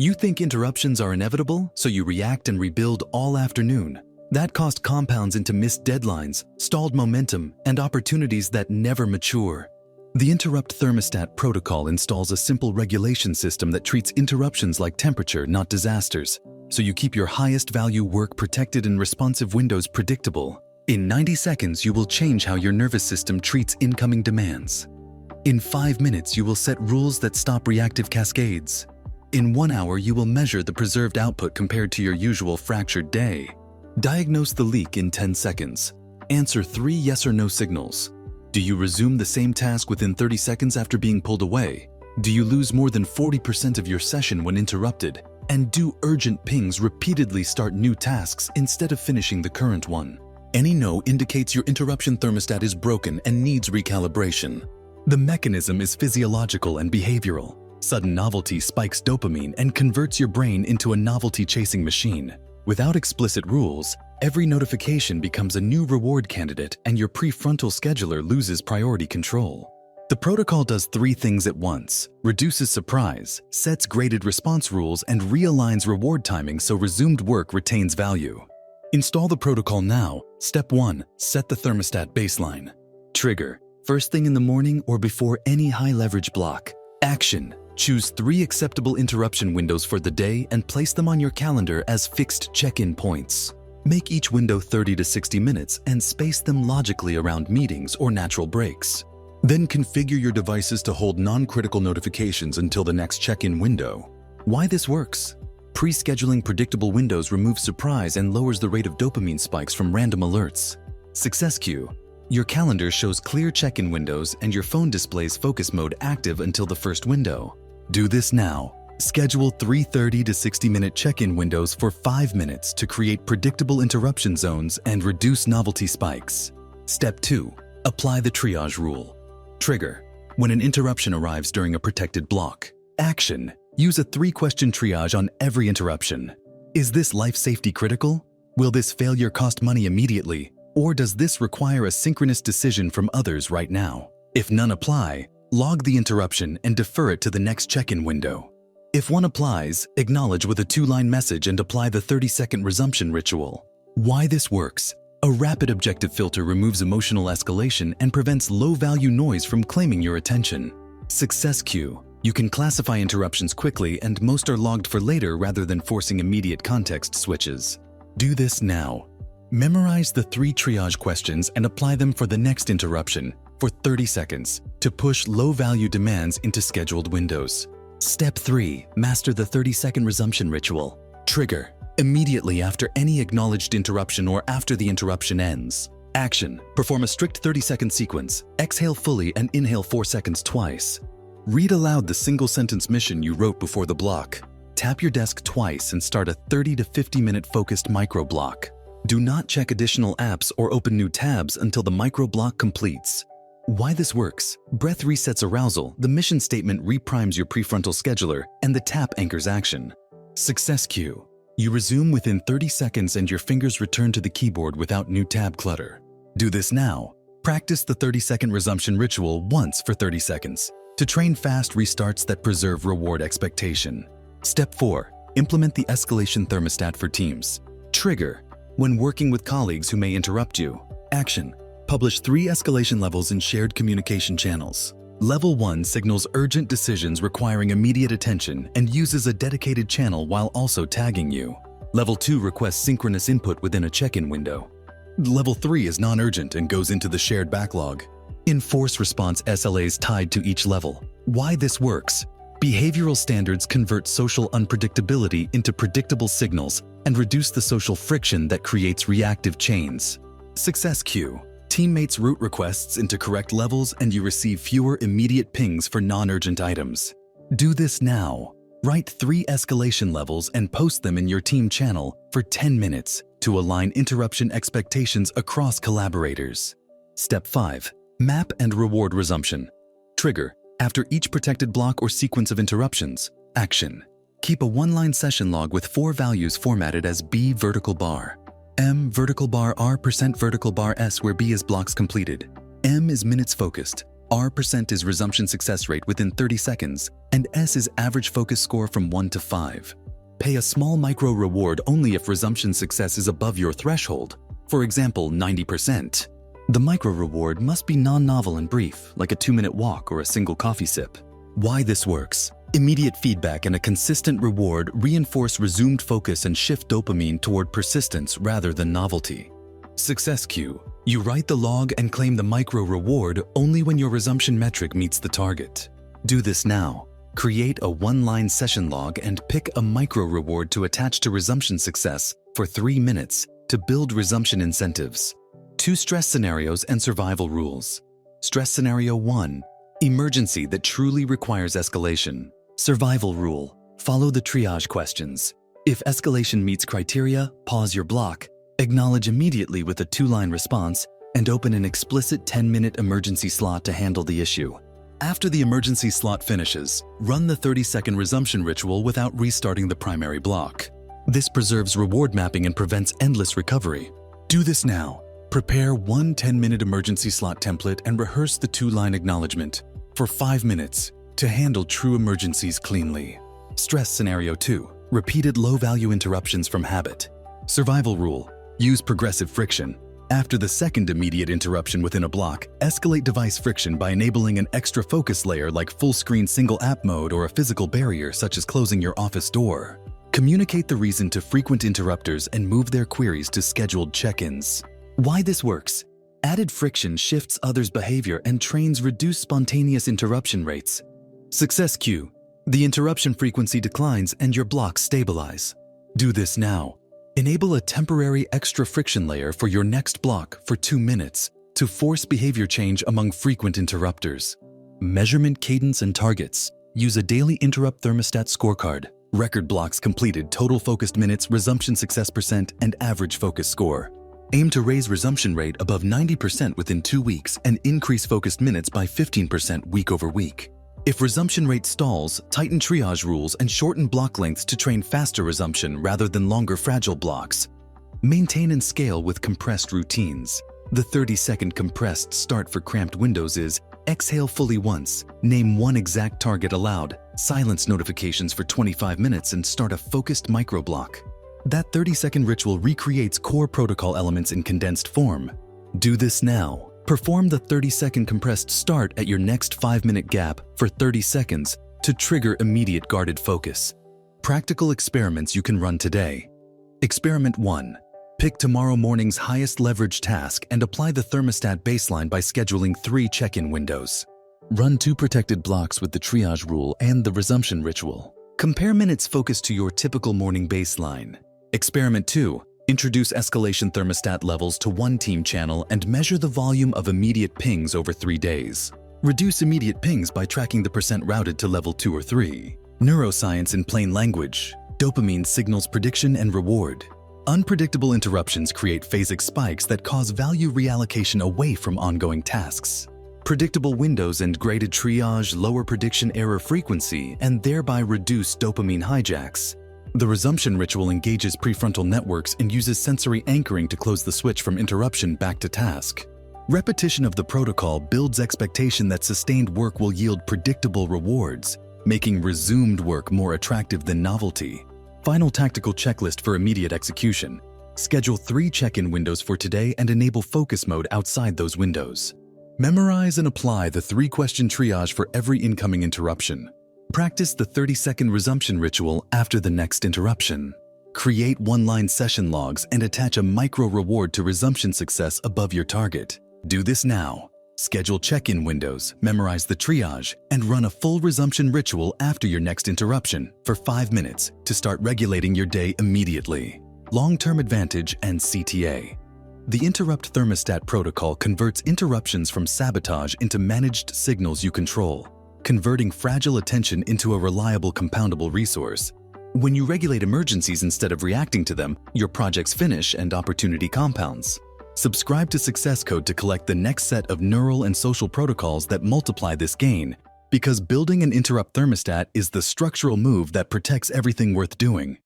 You think interruptions are inevitable, so you react and rebuild all afternoon. That cost compounds into missed deadlines, stalled momentum, and opportunities that never mature. The Interrupt Thermostat protocol installs a simple regulation system that treats interruptions like temperature, not disasters, so you keep your highest value work protected and responsive windows predictable. In 90 seconds, you will change how your nervous system treats incoming demands. In 5 minutes, you will set rules that stop reactive cascades. In 1 hour, you will measure the preserved output compared to your usual fractured day. Diagnose the leak in 10 seconds. Answer 3 yes or no signals. Do you resume the same task within 30 seconds after being pulled away? Do you lose more than 40% of your session when interrupted? And do urgent pings repeatedly start new tasks instead of finishing the current one? Any no indicates your interruption thermostat is broken and needs recalibration. The mechanism is physiological and behavioral. Sudden novelty spikes dopamine and converts your brain into a novelty-chasing machine. Without explicit rules, every notification becomes a new reward candidate and your prefrontal scheduler loses priority control. The protocol does 3 things at once: reduces surprise, sets graded response rules, and realigns reward timing so resumed work retains value. Install the protocol now. Step 1. Set the thermostat baseline. Trigger: first thing in the morning or before any high-leverage block. Action: choose 3 acceptable interruption windows for the day and place them on your calendar as fixed check-in points. Make each window 30 to 60 minutes and space them logically around meetings or natural breaks. Then configure your devices to hold non-critical notifications until the next check-in window. Why this works? Pre-scheduling predictable windows removes surprise and lowers the rate of dopamine spikes from random alerts. Success cue: your calendar shows clear check-in windows and your phone displays focus mode active until the first window. Do this now. Schedule 3 30 to 60-minute check-in windows for 5 minutes to create predictable interruption zones and reduce novelty spikes. Step 2. Apply the triage rule. Trigger: when an interruption arrives during a protected block. Action: use a 3-question triage on every interruption. Is this life safety critical? Will this failure cost money immediately? Or does this require a synchronous decision from others right now? If none apply, log the interruption and defer it to the next check-in window. If one applies, acknowledge with a 2-line message and apply the 30-second resumption ritual. Why this works? A rapid objective filter removes emotional escalation and prevents low-value noise from claiming your attention. Success cue: you can classify interruptions quickly and most are logged for later rather than forcing immediate context switches. Do this now. Memorize the 3 triage questions and apply them for the next interruption for 30 seconds to push low-value demands into scheduled windows. Step 3. Master the 30-second resumption ritual. Trigger: immediately after any acknowledged interruption or after the interruption ends. Action: perform a strict 30-second sequence. Exhale fully and inhale 4 seconds twice. Read aloud the single-sentence mission you wrote before the block. Tap your desk twice and start a 30 to 50-minute focused micro-block. Do not check additional apps or open new tabs until the micro-block completes. Why this works? Breath resets arousal, the mission statement reprimes your prefrontal scheduler, and the tap anchors action. Success cue: you resume within 30 seconds and your fingers return to the keyboard without new tab clutter. Do this now. Practice the 30-second resumption ritual once for 30 seconds to train fast restarts that preserve reward expectation. Step 4. Implement the escalation thermostat for teams. Trigger: when working with colleagues who may interrupt you. Action: publish 3 escalation levels in shared communication channels. Level 1 signals urgent decisions requiring immediate attention and uses a dedicated channel while also tagging you. Level 2 requests synchronous input within a check-in window. Level 3 is non-urgent and goes into the shared backlog. Enforce response SLAs tied to each level. Why this works? Behavioral standards convert social unpredictability into predictable signals and reduce the social friction that creates reactive chains. Success cue: teammates route requests into correct levels and you receive fewer immediate pings for non-urgent items. Do this now. Write 3 escalation levels and post them in your team channel for 10 minutes to align interruption expectations across collaborators. Step 5. Map and reward resumption. Trigger: after each protected block or sequence of interruptions. Action: keep a 1-line session log with 4 values formatted as B vertical bar, M vertical bar R % vertical bar S, where B is blocks completed. M is minutes focused, R% is resumption success rate within 30 seconds, and S is average focus score from 1 to 5. Pay a small micro reward only if resumption success is above your threshold, for example, 90%. The micro reward must be non-novel and brief, like a 2-minute walk or a single coffee sip. Why this works? Immediate feedback and a consistent reward reinforce resumed focus and shift dopamine toward persistence rather than novelty. Success cue. You write the log and claim the micro reward only when your resumption metric meets the target. Do this now. Create a one-line session log and pick a micro reward to attach to resumption success for 3 minutes to build resumption incentives. 2 stress scenarios and survival rules. Stress scenario 1, emergency that truly requires escalation. Survival rule, follow the triage questions. If escalation meets criteria, pause your block, acknowledge immediately with a 2-line response, and open an explicit 10-minute emergency slot to handle the issue. After the emergency slot finishes, run the 30-second resumption ritual without restarting the primary block. This preserves reward mapping and prevents endless recovery. Do this now. Prepare one 10-minute emergency slot template and rehearse the 2-line acknowledgement for 5 minutes to handle true emergencies cleanly. Stress scenario 2, repeated low-value interruptions from habit. Survival rule, use progressive friction. After the second immediate interruption within a block, escalate device friction by enabling an extra focus layer like full-screen single app mode or a physical barrier such as closing your office door. Communicate the reason to frequent interrupters and move their queries to scheduled check-ins. Why this works? Added friction shifts others' behavior and trains reduced spontaneous interruption rates. Success cue. The interruption frequency declines and your blocks stabilize. Do this now. Enable a temporary extra friction layer for your next block for 2 minutes to force behavior change among frequent interrupters. Measurement cadence and targets. Use a daily interrupt thermostat scorecard. Record blocks completed, total focused minutes, resumption success %, and average focus score. Aim to raise resumption rate above 90% within 2 weeks and increase focused minutes by 15% week over week. If resumption rate stalls, tighten triage rules and shorten block lengths to train faster resumption rather than longer fragile blocks. Maintain and scale with compressed routines. The 30-second compressed start for cramped windows is exhale fully once, name one exact target aloud, silence notifications for 25 minutes and start a focused microblock. That 30-second ritual recreates core protocol elements in condensed form. Do this now. Perform the 30-second compressed start at your next 5-minute gap for 30 seconds to trigger immediate guarded focus. Practical experiments you can run today. Experiment 1. Pick tomorrow morning's highest leverage task and apply the thermostat baseline by scheduling 3 check-in windows. Run 2 protected blocks with the triage rule and the resumption ritual. Compare minutes focused to your typical morning baseline. Experiment 2. Introduce escalation thermostat levels to one team channel and measure the volume of immediate pings over 3 days. Reduce immediate pings by tracking the % routed to level 2 or 3. Neuroscience in plain language. Dopamine signals prediction and reward. Unpredictable interruptions create phasic spikes that cause value reallocation away from ongoing tasks. Predictable windows and graded triage lower prediction error frequency and thereby reduce dopamine hijacks. The resumption ritual engages prefrontal networks and uses sensory anchoring to close the switch from interruption back to task. Repetition of the protocol builds expectation that sustained work will yield predictable rewards, making resumed work more attractive than novelty. Final tactical checklist for immediate execution. Schedule 3 check-in windows for today and enable focus mode outside those windows. Memorize and apply the 3-question triage for every incoming interruption. Practice the 30-second resumption ritual after the next interruption. Create one-line session logs and attach a micro reward to resumption success above your target. Do this now. Schedule check-in windows, memorize the triage, and run a full resumption ritual after your next interruption for 5 minutes to start regulating your day immediately. Long-term advantage and CTA. The Interrupt Thermostat protocol converts interruptions from sabotage into managed signals you control, converting fragile attention into a reliable compoundable resource. When you regulate emergencies instead of reacting to them, your projects finish and opportunity compounds. Subscribe to Success Code to collect the next set of neural and social protocols that multiply this gain, because building an interrupt thermostat is the structural move that protects everything worth doing.